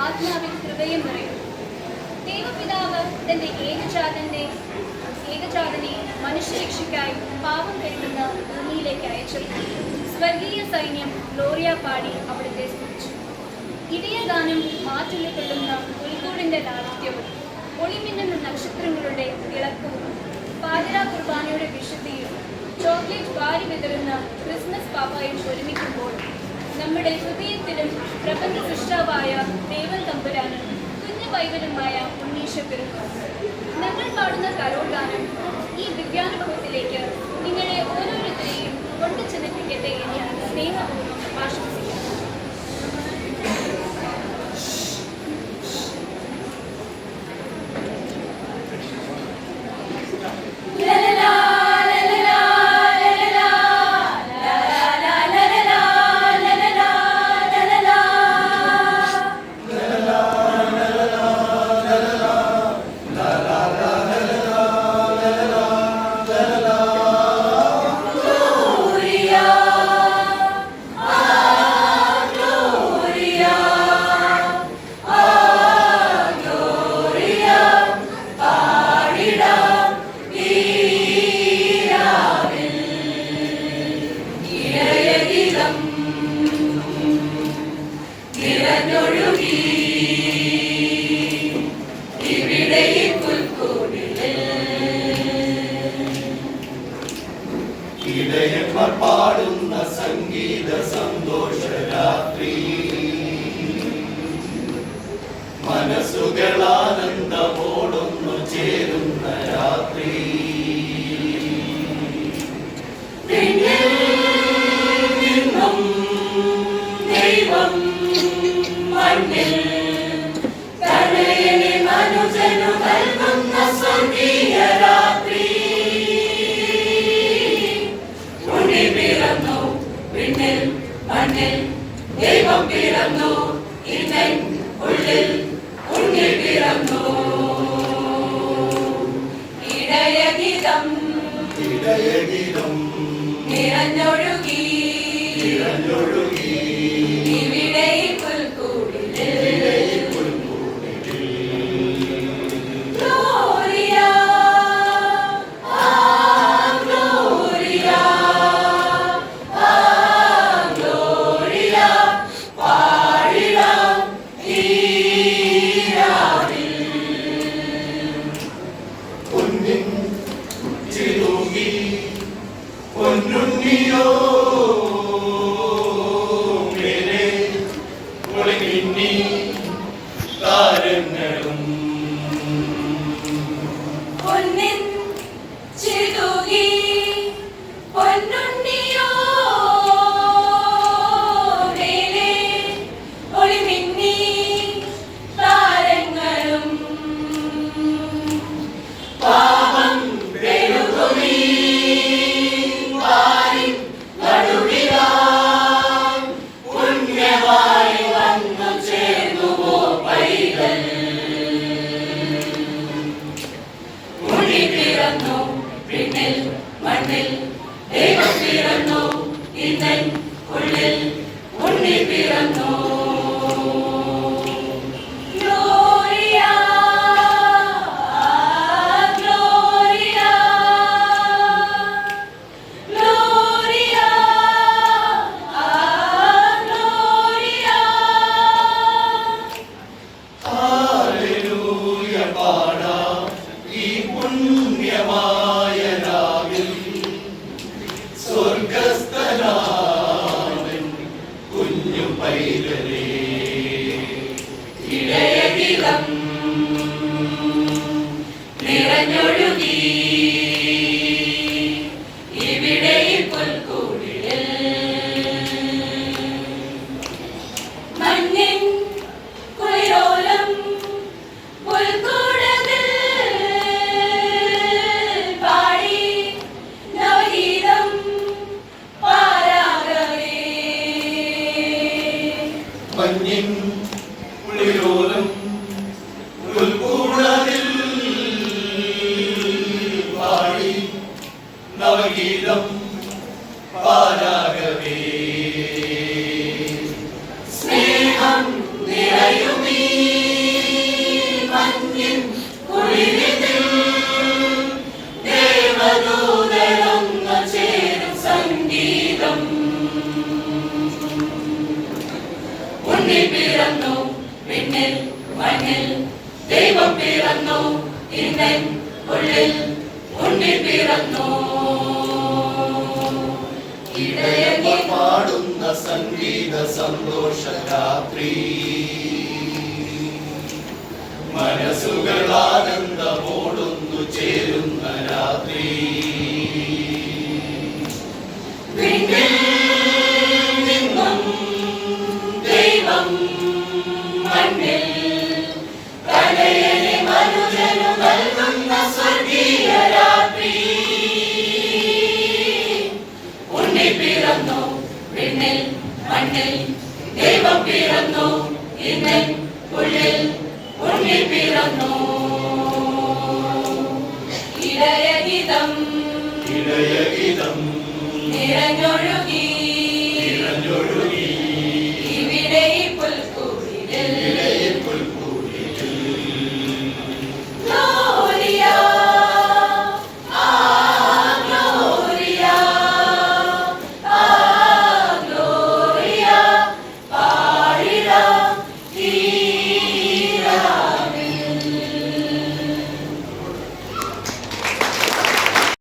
ആത്മാവിൽ ഹൃദയം നിറയും. ദൈവപിതാവ് തന്റെ ഏകജാതനെ മനുഷ്യരക്ഷയ്ക്കായി പാപം കഴുകുന്ന ഭൂമിയിലേക്ക് അയച്ചു. സ്വർഗീയ സൈന്യം ഗ്ലോറിയ പാടി അവിടുത്തെ സ്തുതിച്ചു. ഇടിയഗാനം മാറ്റുള്ളിക്കൊള്ളുന്ന പുൽക്കൂടിന്റെ ലാളിത്യവും ഒളിമിന്നുന്ന നക്ഷത്രങ്ങളുടെ തിളക്കവും പാതിരാ കുർബാനയുടെ വിശുദ്ധിയും ചോക്ലേറ്റ് വാരി വിതറുന്ന ക്രിസ്മസ് പാപ്പായും ഒരുമിക്കുമ്പോൾ നമ്മുടെ ഹൃദയത്തിലും പ്രപഞ്ച സൃഷ്ടാവായ ദൈവം തമ്പുരാനും കുഞ്ഞു പൈതലുമായ ഉണ്ണീശോ പെരുമാറും. ഞങ്ങൾ പാടുന്ന കരോൾ ഗാനം ഈ ദിവ്യാനുഭവത്തിലേക്ക് നിങ്ങളെ ഓരോരുത്തരെയും കൊണ്ടു ചെന്നെത്തിക്കട്ടെ എന്ന് ഞാൻ സ്നേഹപൂർവ്വം ആശംസിക്കുന്നു. ഇടയന്മാർ പാടുന്ന സംഗീത സന്തോഷ രാത്രി, മനസ്സുകളാനന്ദമോടൊന്നു ചേരുന്ന രാത്രി. നിന്നും ദൈവം മണ്ണിൽ തനയനെ മനുജനു നൽകുന്ന സ്വർഗീയ രാത്രി. പിറന്നു പിന്നിൽ മണ്ണിൽ ദൈവം പിറന്നു, ഇന്നൻ ഉള്ളിൽ ഉണ്ണി പിറന്നു. ഇടയഗീതം നിറഞ്ഞൊഴുകി ഇവിടെ പുൽക്കൂടിൽ. പൊന്നുണ്ണിയോ മേലെ ഒളിമിന്നി താരങ്ങളും പൊന്നിൻ ചിരുകി പൊന്നുണ്ണിയോ മേലെ ഒളിമിന്നി താരങ്ങളും പാപം വെളുകുമീ പിന്നിൽ മണ്ണിൽ ദൈവം പിറന്നു, ഇന്നൻ ഉള്ളിൽ ഉണ്ണി പിറന്നു. Gloria Gloria Gloria Gloria. Hallelujah പാടാം ഈ പുണ്യമായ രാവിൽ. സ്വർഗസ്ഥനാമൻ കുഞ്ഞു പൈതലേ, ഇടയഗീതം നിറഞ്ഞൊഴുകി ഇവിടെ പുൽക്കൂടിൽ. മഞ്ഞിൻ കുളിരോലം പുൽക്കൂടത്തിൽ പാടി നവഗീതം പാരാകവേ. മഞ്ഞിൻ കുളിരോലം പുൽക്കൂടത്തിൽ പാടി നവഗീതം പാരാകവേ. സ്നേഹം നിറയുമീ ഉണ്ണി പിറന്നു വിണ്ണിൽ മണ്ണിൽ ദൈവം പിറന്നു ഇന്നൻ ഉള്ളിൽ ഉണ്ണി പിറന്നു ഇടയന്മാർ പാടുന്ന സംഗീത സന്തോഷ രാത്രി മനസ്സുകൾ ആനന്ദമോടൊന്നു ചേരുന്ന രാത്രി വിണ്ണിൽ നിന്നും ദൈവം മണ്ണിൽ തലയനെ മനുജനു നൽകുന്ന സ്വർഗീയ രാത്രി ഉണ്ണി പിറന്നു വിണ്ണിൽ മണ്ണിൽ ദൈവം പിറന്നു ഇന്നൻ ഉള്ളിൽ ഉണ്ണി പിറന്നു ഇടയഗീതം ഇടയഗീതം നിറഞ്ഞൊഴു